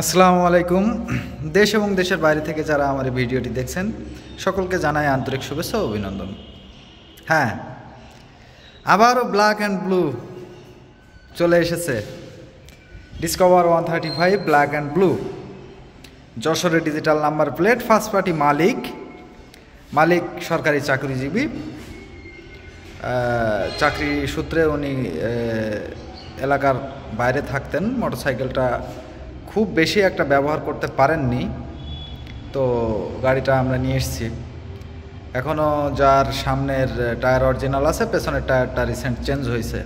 আসসালামু আলাইকুম। দেশ এবং দেশের বাইরে থেকে যারা আমার এই ভিডিওটি দেখছেন সকলকে জানাই আন্তরিক শুভেচ্ছা ও অভিনন্দন। হ্যাঁ, আবারও ব্ল্যাক অ্যান্ড ব্লু চলে এসেছে। ডিসকভার 135 ব্ল্যাক অ্যান্ড ব্লু, যশোরে digital number plate, first party মালিক সরকারি চাকরিজীবী। চাকরি সূত্রে উনি এলাকার বাইরে থাকতেন। মোটরসাইকেলটা খুব বেশি একটা ব্যবহার করতে পারেননি, তো গাড়িটা আমরা নিয়ে এসেছি। এখনও যার সামনের টায়ার অরিজিনাল আছে, পেছনের টায়ারটা রিসেন্ট চেঞ্জ হয়েছে।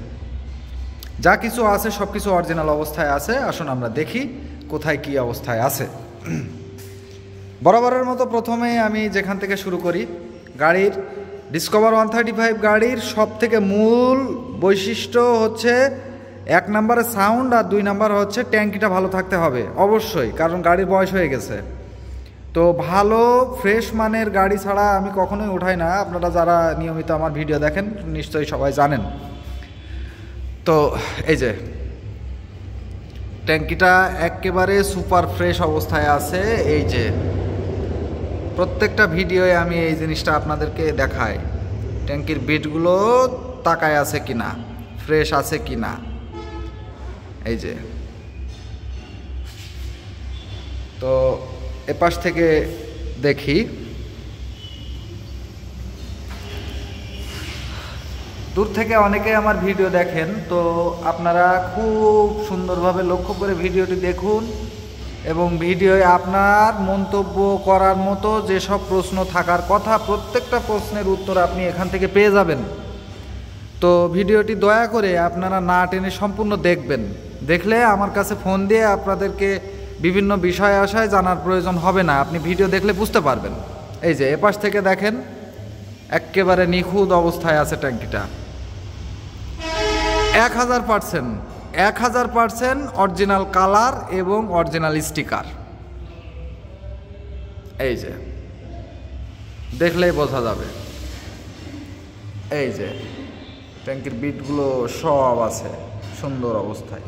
যা কিছু আছে সব কিছু অরিজিনাল অবস্থায় আছে। আসুন আমরা দেখি কোথায় কি অবস্থায় আছে। বরাবরের মতো প্রথমে আমি যেখান থেকে শুরু করি, গাড়ির ডিসকভার 135 গাড়ির সব থেকে মূল বৈশিষ্ট্য হচ্ছে 1 নম্বরে সাউন্ড, আর 2 নম্বর হচ্ছে ট্যাঙ্কিটা ভালো থাকতে হবে অবশ্যই, কারণ গাড়ির বয়স হয়ে গেছে। তো ভালো ফ্রেশ মানের গাড়ি ছাড়া আমি কখনোই উঠাই না। আপনারা যারা নিয়মিত আমার ভিডিও দেখেন নিশ্চয়ই সবাই জানেন। তো এই যে ট্যাঙ্কিটা একেবারে সুপার ফ্রেশ অবস্থায় আছে। এই যে প্রত্যেকটা ভিডিওয়ে আমি এই জিনিসটা আপনাদেরকে দেখাই, ট্যাঙ্কির বিটগুলো তাকায় আছে কিনা, ফ্রেশ আছে কিনা। এই যে তো এপাশ থেকে দেখি, দূর থেকে অনেকে আমার ভিডিও দেখেন, তো আপনারা খুব সুন্দরভাবে লক্ষ্য করে ভিডিওটি দেখুন এবং ভিডিওয়ে আপনার মন্তব্য করার মতো যেসব প্রশ্ন থাকার কথা প্রত্যেকটা প্রশ্নের উত্তর আপনি এখান থেকে পেয়ে যাবেন। তো ভিডিওটি দয়া করে আপনারা না টেনে সম্পূর্ণ দেখবেন। দেখলে আমার কাছে ফোন দিয়ে আপনাদেরকে বিভিন্ন বিষয় আশায় জানার প্রয়োজন হবে না, আপনি ভিডিও দেখলে বুঝতে পারবেন। এই যে এপাশ থেকে দেখেন, একেবারে নিখুঁত অবস্থায় আছে ট্যাঙ্কিটা। 1000% অরিজিনাল কালার এবং অরিজিনাল স্টিকার। এই যে দেখলেই বোঝা যাবে। এই যে ট্যাঙ্কির বিটগুলো সব আছে সুন্দর অবস্থায়।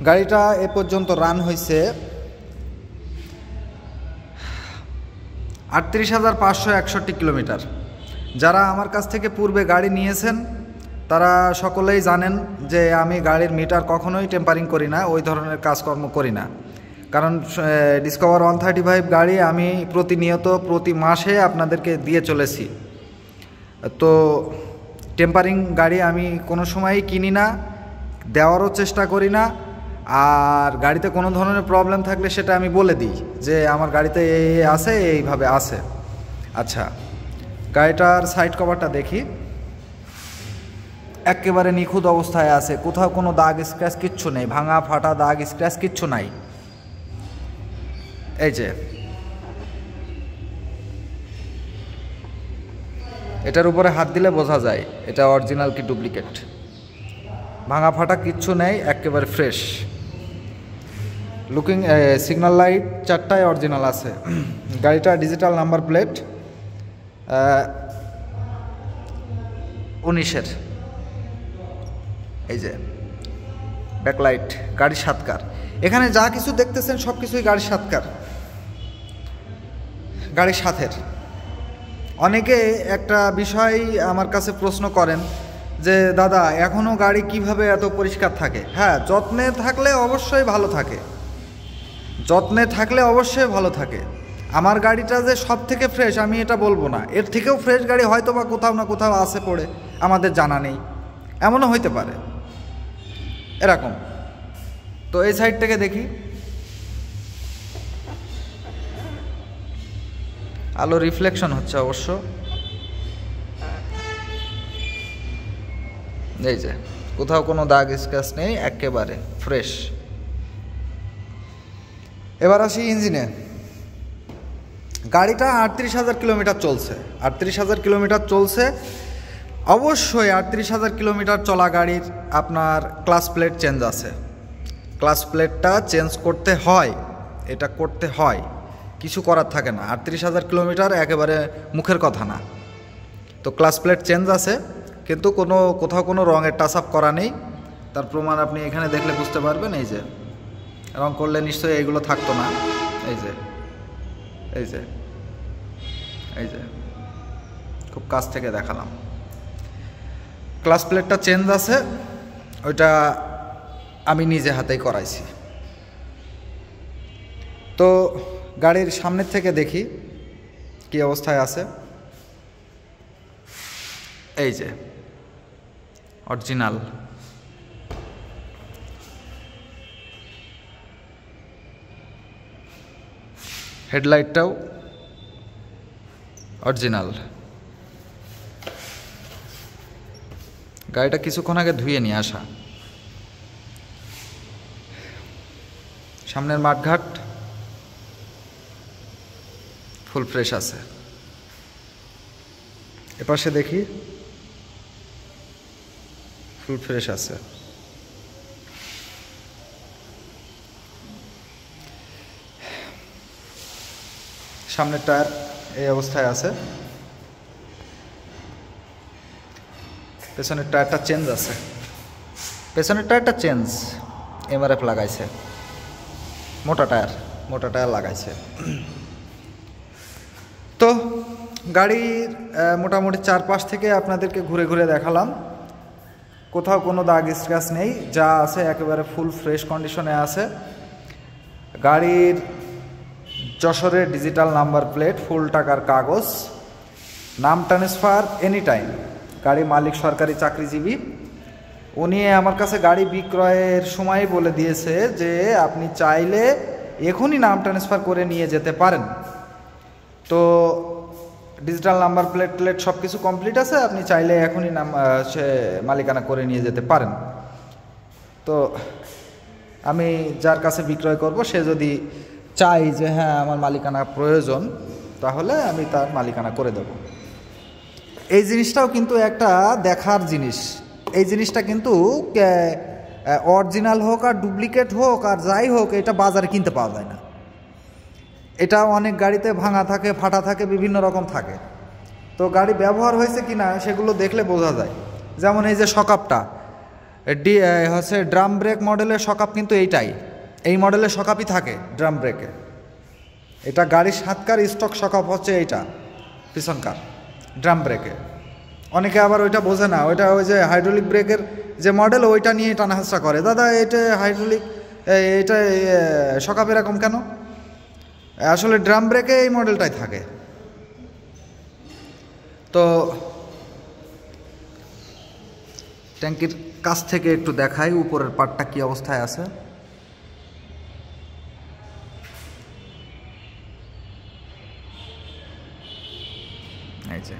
গাড়িটা এ পর্যন্ত রান হয়েছে 38,561 কিলোমিটার। যারা আমার কাছ থেকে পূর্বে গাড়ি নিয়েছেন তারা সকলেই জানেন যে আমি গাড়ির মিটার কখনোই টেম্পারিং করি না, ওই ধরনের কাজকর্ম করি না। কারণ ডিসকভার 135 গাড়ি আমি প্রতিনিয়ত প্রতি মাসে আপনাদেরকে দিয়ে চলেছি। তো টেম্পারিং গাড়ি আমি কোনো সময়ই কিনি না, দেওয়ারও চেষ্টা করি না। আর গাড়িতে কোনো ধরনের প্রবলেম থাকলে সেটা আমি বলে দিই যে আমার গাড়িতে এই আছে, এইভাবে আছে। আচ্ছা, গাড়িটার সাইড কভারটা দেখি, একেবারে নিখুঁত অবস্থায় আছে, কোথাও কোনো দাগ স্ক্র্যাচ কিচ্ছু নেই, ভাঙা ফাটা দাগ স্ক্র্যাচ কিচ্ছু নাই। এই যে এটার উপরে হাত দিলে বোঝা যায় এটা অরিজিনাল কি ডুপ্লিকেট। ভাঙা ফাটা কিচ্ছু নেই, একেবারে ফ্রেশ লুকিং। সিগন্যাল লাইট 4টাই অরিজিনাল আছে। গাড়িটা ডিজিটাল নাম্বার প্লেট 19-এর। এই যে ব্যাকলাইট, গাড়ির সাতকার। এখানে যা কিছু দেখতেছেন সব কিছুই গাড়ির সাতকার, গাড়ির সাথের। অনেকে একটা বিষয় আমার কাছে প্রশ্ন করেন যে দাদা এখনও গাড়ি কিভাবে এত পরিষ্কার থাকে। হ্যাঁ, যত্নে থাকলে অবশ্যই ভালো থাকে, যত্নে থাকলে অবশ্যই ভালো থাকে। আমার গাড়িটা যে সব থেকে ফ্রেশ আমি এটা বলবো না, এর থেকেও ফ্রেশ গাড়ি হয়তো বা কোথাও না কোথাও আছে পড়ে, আমাদের জানা নেই, এমনও হইতে পারে এরকম। তো এই সাইড থেকে দেখি, আলো রিফ্লেকশন হচ্ছে অবশ্য। এই যে কোথাও কোনো দাগ স্ক্র্যাচ নেই, একেবারে ফ্রেশ। এবার আসি ইঞ্জিনে। গাড়িটা 38,000 কিলোমিটার চলছে। 38,000 কিলোমিটার চলছে। অবশ্যই 38,000 কিলোমিটার চলা গাড়ির আপনার ক্লাচ প্লেট চেঞ্জ আছে। ক্লাচ প্লেটটা চেঞ্জ করতে হয়, এটা করতে হয়, কিছু করার থাকে না। 38,000 কিলোমিটার একেবারে মুখের কথা না। তো ক্লাচ প্লেট চেঞ্জ আছে, কিন্তু কোথাও কোনো রঙের টাচ আপ করা নেই। তার প্রমাণ আপনি এখানে দেখলে বুঝতে পারবেন। এই যে রং করলে নিশ্চয়ই এইগুলো থাকতো না। এই যে এই যে এই যে খুব কাছ থেকে দেখালাম। ক্লাস প্লেটটা চেঞ্জ আছে, ওইটা আমি নিজে হাতেই করাইছি। তো গাড়ির সামনের থেকে দেখি কি অবস্থায় আছে। এই যে অরিজিনাল। হেডলাইটটাও অরিজিনাল। গাড়িটা কিছুক্ষণ আগে ধুয়ে নিয়ে আসা। সামনের মাঠঘাট ফুল ফ্রেশ আছে। এপাশে দেখি ফুল ফ্রেশ আছে। সামনের টায়ার এই অবস্থায় আছে। পেছনের টায়ারটা চেঞ্জ আছে। পেছনের টায়ারটা চেঞ্জ, এমআরএফ লাগাইছে। মোটা টায়ার লাগাইছে। তো গাড়ির মোটামুটি চারপাশ থেকে আপনাদেরকে ঘুরে ঘুরে দেখালাম। কোথাও কোনো দাগ স্ক্র্যাচ নেই, যা আছে একেবারে ফুল ফ্রেশ কন্ডিশনে আছে। গাড়ির যশোরের ডিজিটাল নাম্বার প্লেট, ফুল টাকার কাগজ, নাম ট্রান্সফার এনি টাইম। গাড়ি মালিক সরকারি চাকরিজীবী। উনি আমার কাছে গাড়ি বিক্রয়ের সময় বলে দিয়েছে যে আপনি চাইলে এখনই নাম ট্রান্সফার করে নিয়ে যেতে পারেন। তো ডিজিটাল নাম্বার প্লেট সব কিছু কমপ্লিট আছে, আপনি চাইলে এখনই সে মালিকানা করে নিয়ে যেতে পারেন। তো আমি যার কাছে বিক্রয় করব, সে যদি চাই যে হ্যাঁ আমার মালিকানা প্রয়োজন, তাহলে আমি তার মালিকানা করে দেব। এই জিনিসটাও কিন্তু একটা দেখার জিনিস। এই জিনিসটা কিন্তু অরিজিনাল হোক আর ডুপ্লিকেট হোক আর যাই হোক, এটা বাজারে কিনতে পাওয়া যায় না। এটা অনেক গাড়িতে ভাঙা থাকে, ফাটা থাকে, বিভিন্ন রকম থাকে। তো গাড়ি ব্যবহার হয়েছে কি না সেগুলো দেখলে বোঝা যায়। যেমন এই যে শকআপটা হচ্ছে ড্রাম ব্রেক মডেলের শকআপ, কিন্তু এই মডেলের শকআপই থাকে ড্রাম ব্রেকে। এটা গাড়ির 7কার স্টক শকআপ হচ্ছে এইটা, পিছনকার ড্রাম ব্রেকে। অনেকে আবার ওইটা বোঝে না, ওইটা ওই যে হাইড্রোলিক ব্রেকের যে মডেল, ওইটা নিয়ে টানাহাসা করে। দাদা এটা হাইড্রোলিক, এটা শকআপ এরকম কেন? আসলে ড্রাম ব্রেকে এই মডেলটাই থাকে। তো ট্যাঙ্কির কাছ থেকে একটু দেখাই উপরের পার্টটা কি অবস্থায় আছে। এই যে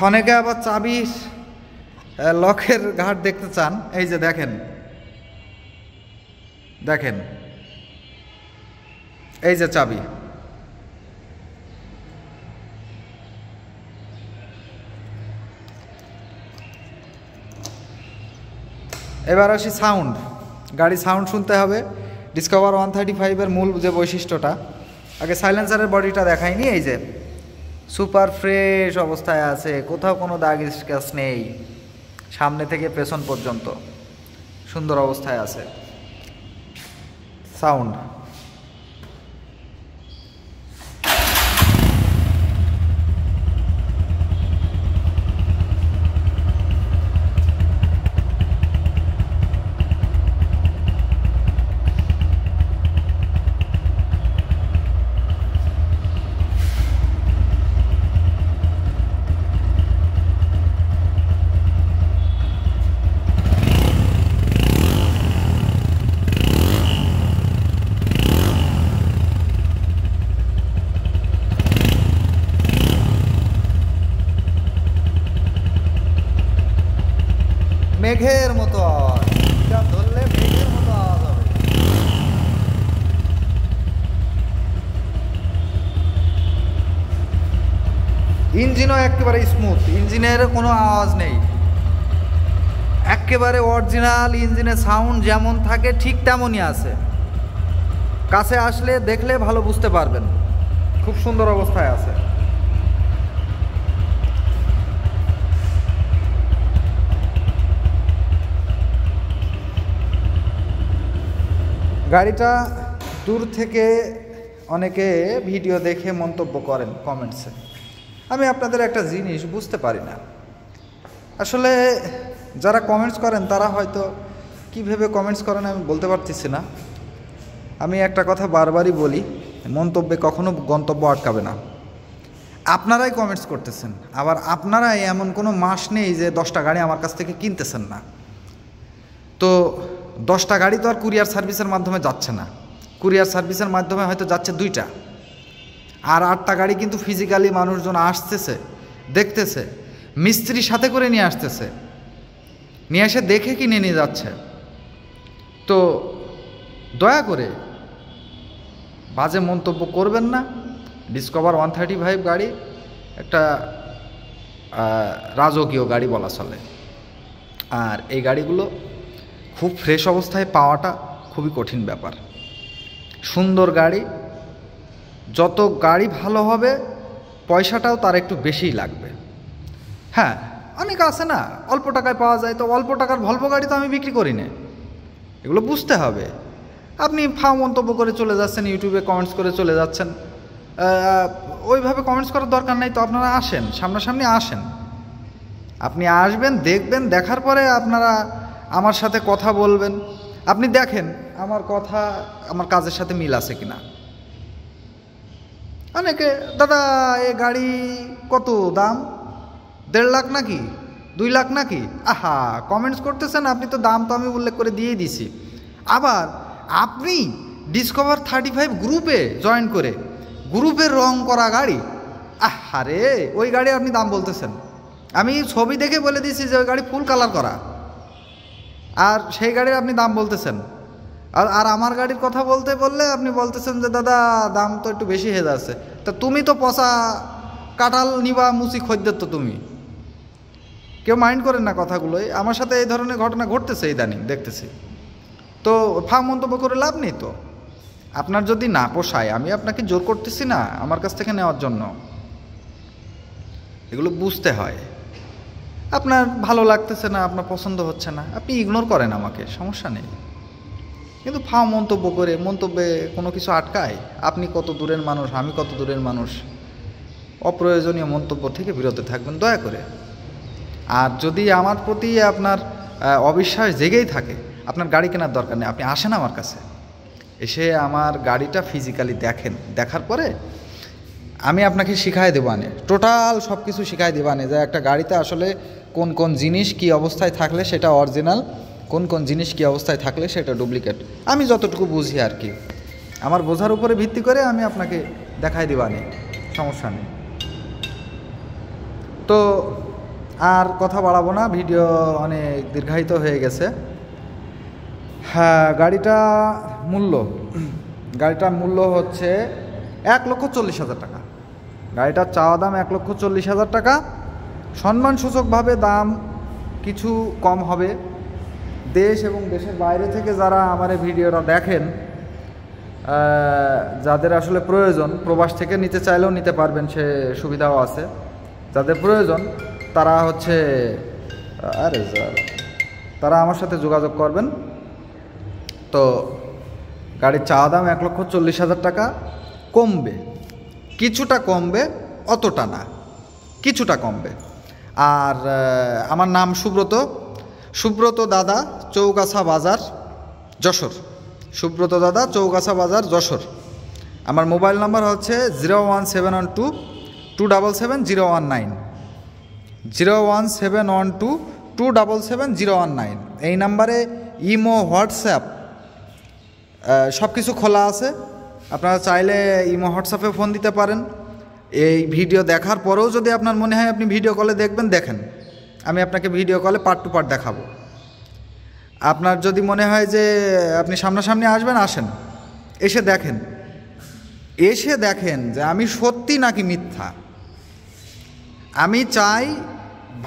অনেকে আবার চাবির লকের ঘাট দেখতে চান। এই যে দেখেন এই যে চাবি। এবার আসি সাউন্ড। গাড়ি সাউন্ড শুনতে হবে। ডিসকভার 135-এর মূল যে বৈশিষ্ট্যটা, আগে সাইলেন্সারের বডিটা দেখাইনি। এই যে সুপার ফ্রেশ অবস্থায় আছে, কোথাও কোনো দাগ স্ক্র্যাচ নেই, সামনে থেকে পেছন পর্যন্ত সুন্দর অবস্থায় আছে। সাউন্ড মেঘের মতো আওয়াজ, ধরলে মেঘের মতো আওয়াজ হবে। ইঞ্জিনও একেবারে স্মুথ, ইঞ্জিনের কোনো আওয়াজ নেই, একেবারে অরিজিনাল। ইঞ্জিনের সাউন্ড যেমন থাকে ঠিক তেমনই আছে। কাছে আসলে দেখলে ভালো বুঝতে পারবেন, খুব সুন্দর অবস্থায় আছে। গাড়িটা দূর থেকে অনেকে ভিডিও দেখে মন্তব্য করেন কমেন্টসে। আমি আপনাদের একটা জিনিস বুঝতে পারি না, আসলে যারা কমেন্টস করেন তারা হয়তো কী ভেবে কমেন্টস করেন আমি বলতে পারতেছি না। আমি একটা কথা বারবারই বলি, মন্তব্যে কখনো গন্তব্য আটকাবে না। আপনারাই কমেন্টস করতেছেন, আবার আপনারাই এমন কোনো মাস নেই যে 10টা গাড়ি আমার কাছ থেকে কিনতেছেন না। তো 10টা গাড়ি তো আর কুরিয়ার সার্ভিসের মাধ্যমে যাচ্ছে না, কুরিয়ার সার্ভিসের মাধ্যমে হয়তো যাচ্ছে 2টা, আর 8টা গাড়ি কিন্তু ফিজিক্যালি মানুষজন আসতেছে, দেখতেছে, মিস্ত্রি সাথে করে নিয়ে আসতেছে, নিয়ে এসে দেখে কিনে নিয়ে যাচ্ছে। তো দয়া করে বাজে মন্তব্য করবেন না। ডিসকভার 135 গাড়ি একটা রাজকীয় গাড়ি বলা চলে, আর এই গাড়িগুলো খুব ফ্রেশ অবস্থায় পাওয়াটা খুবই কঠিন ব্যাপার। সুন্দর গাড়ি, যত গাড়ি ভালো হবে পয়সাটাও তার একটু বেশিই লাগবে। হ্যাঁ, অনেক আছে না অল্প টাকায় পাওয়া যায়, তো অল্প টাকার ভলভো গাড়ি তো আমি বিক্রি করি না, এগুলো বুঝতে হবে। আপনি ফাও মন্তব্য করে চলে যাচ্ছেন, ইউটিউবে কমেন্টস করে চলে যাচ্ছেন, ওইভাবে কমেন্টস করার দরকার নেই। তো আপনারা আসেন, সামনাসামনি আসেন, আপনি আসবেন, দেখবেন, দেখার পরে আপনারা আমার সাথে কথা বলবেন। আপনি দেখেন আমার কথা আমার কাজের সাথে মিল আছে কিনা। অনেকে দাদা এ গাড়ি কত দাম, 1.5 লাখ নাকি 2 লাখ নাকি, আহা কমেন্টস করতেছেন। আপনি তো দাম তো আমি উল্লেখ করে দিয়েই দিছি। আবার আপনি ডিসকভার 35 গ্রুপে জয়েন করে গ্রুপের রং করা গাড়ি, আহারে ওই গাড়ি আপনি দাম বলতেছেন। আমি ছবি দেখে বলে দিয়েছি যে ওই গাড়ি ফুল কালার করা, আর সেই গাড়ির আপনি দাম বলতেছেন। আর আমার গাড়ির কথা বললে আপনি বলতেছেন যে দাদা দাম তো একটু বেশি হয়ে যাচ্ছে। তা তুমি তো পচা কাঁঠাল নিবা মুচি খদ্দের, তো তুমি কেউ মাইন্ড করেন না কথাগুলোই। আমার সাথে এই ধরনের ঘটনা ঘটতেছে ইদানিং দেখতেছি। তো ফাঁক মন্তব্য করে লাভ নেই। তো আপনার যদি না পোষায়, আমি আপনাকে জোর করতেছি না আমার কাছ থেকে নেওয়ার জন্য, এগুলো বুঝতে হয়। আপনার ভালো লাগতেছে না, আপনার পছন্দ হচ্ছে না, আপনি ইগনোর করেন আমাকে, সমস্যা নেই। কিন্তু ফাও মন্তব্য করে মন্তব্যে কোনো কিছু আটকায়। আপনি কত দূরের মানুষ, আমি কত দূরের মানুষ, অপ্রয়োজনীয় মন্তব্য থেকে বিরত থাকবেন দয়া করে। আর যদি আমার প্রতি আপনার অবিশ্বাস জেগেই থাকে, আপনার গাড়ি কেনার দরকার নেই, আপনি আসেন আমার কাছে, এসে আমার গাড়িটা ফিজিক্যালি দেখেন, দেখার পরে আমি আপনাকে শিখাই দেবানে, টোটাল সব কিছু শিখাই দেবানে যে একটা গাড়িতে আসলে কোন কোন জিনিস কি অবস্থায় থাকলে সেটা অরিজিনাল, কোন কোন জিনিস কি অবস্থায় থাকলে সেটা ডুপ্লিকেট। আমি যতটুকু বুঝি আর কি, আমার বোঝার উপরে ভিত্তি করে আমি আপনাকে দেখাই দেবানে, সমস্যা নেই। তো আর কথা বাড়াবো না, ভিডিও অনেক দীর্ঘায়িত হয়ে গেছে। হ্যাঁ, গাড়িটার মূল্য হচ্ছে 1,40,000 টাকা। গাড়িটার চাওয়া দাম 1,40,000 টাকা। সম্মানসূচকভাবে দাম কিছু কম হবে। দেশ এবং দেশের বাইরে থেকে যারা আমার এই ভিডিওটা দেখেন, যাদের আসলে প্রয়োজন, প্রবাস থেকে নিতে চাইলেও নিতে পারবেন, সে সুবিধাও আছে। যাদের প্রয়োজন তারা আমার সাথে যোগাযোগ করবেন। তো গাড়ির চাওয়া দাম 1,40,000 টাকা। কমবে, কিছুটা কমবে, অতটা না, কিছুটা কমবে। আর আমার নাম সুব্রত দাদা, চৌগাছা বাজার, যশোর। সুব্রত দাদা, চৌগাছা বাজার, যশোর। আমার মোবাইল নাম্বার হচ্ছে 01712277019, 01712277019। এই নাম্বারে ইমো, হোয়াটসঅ্যাপ সব কিছু খোলা আছে। আপনারা চাইলে ইমো, হোয়াটসঅ্যাপে ফোন দিতে পারেন। এই ভিডিও দেখার পরেও যদি আপনার মনে হয় আপনি ভিডিও কলে দেখবেন, দেখেন, আমি আপনাকে ভিডিও কলে পার্ট টু পার্ট দেখাবো। আপনার যদি মনে হয় যে আপনি সামনাসামনি আসবেন, আসেন, এসে দেখেন যে আমি সত্যি নাকি মিথ্যা। আমি চাই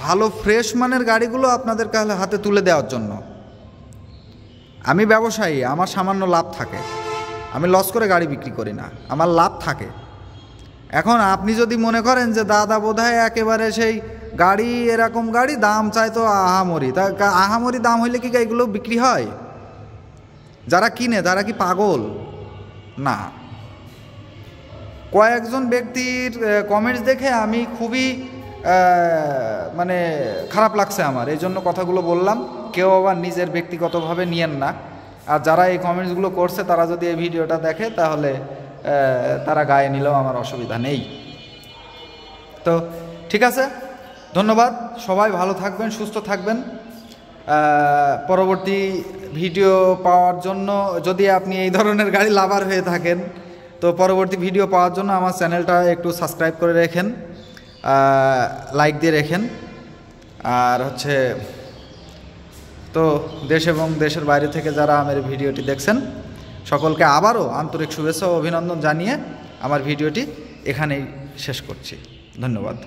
ভালো ফ্রেশ মানের গাড়িগুলো আপনাদের হাতে তুলে দেওয়ার জন্য। আমি ব্যবসায়ী, আমার সামান্য লাভ থাকে, আমি লস করে গাড়ি বিক্রি করি না, আমার লাভ থাকে। এখন আপনি যদি মনে করেন যে দাদা বোধহয় একেবারে সেই গাড়ি, এরকম গাড়ি দাম চাই তো আহামরি, তা আহামরি দাম হইলে কি এগুলো বিক্রি হয়? যারা কিনে তারা কি পাগল? না। কয়েকজন ব্যক্তির কমেন্টস দেখে আমি খুবই মানে খারাপ লাগছে আমার, এই জন্য কথাগুলো বললাম। কেউ আবার নিজের ব্যক্তিগতভাবে নিয়েন না। আর যারা এই কমেন্টসগুলো করছে তারা যদি এই ভিডিওটা দেখে তাহলে তারা গায়ে নিলেও আমার অসুবিধা নেই। তো ঠিক আছে, ধন্যবাদ। সবাই ভালো থাকবেন, সুস্থ থাকবেন। পরবর্তী ভিডিও পাওয়ার জন্য, যদি আপনি এই ধরনের গাড়ি লাভার হয়ে থাকেন, তো পরবর্তী ভিডিও পাওয়ার জন্য আমার চ্যানেলটা একটু সাবস্ক্রাইব করে রেখেন, লাইক দিয়ে রেখেন। আর তো দেশ এবং দেশের বাইরে থেকে যারা আমার ভিডিওটি দেখছেন সকলকে আবারও আন্তরিক শুভেচ্ছা ও অভিনন্দন জানিয়ে আমার ভিডিওটি এখানেই শেষ করছি। ধন্যবাদ।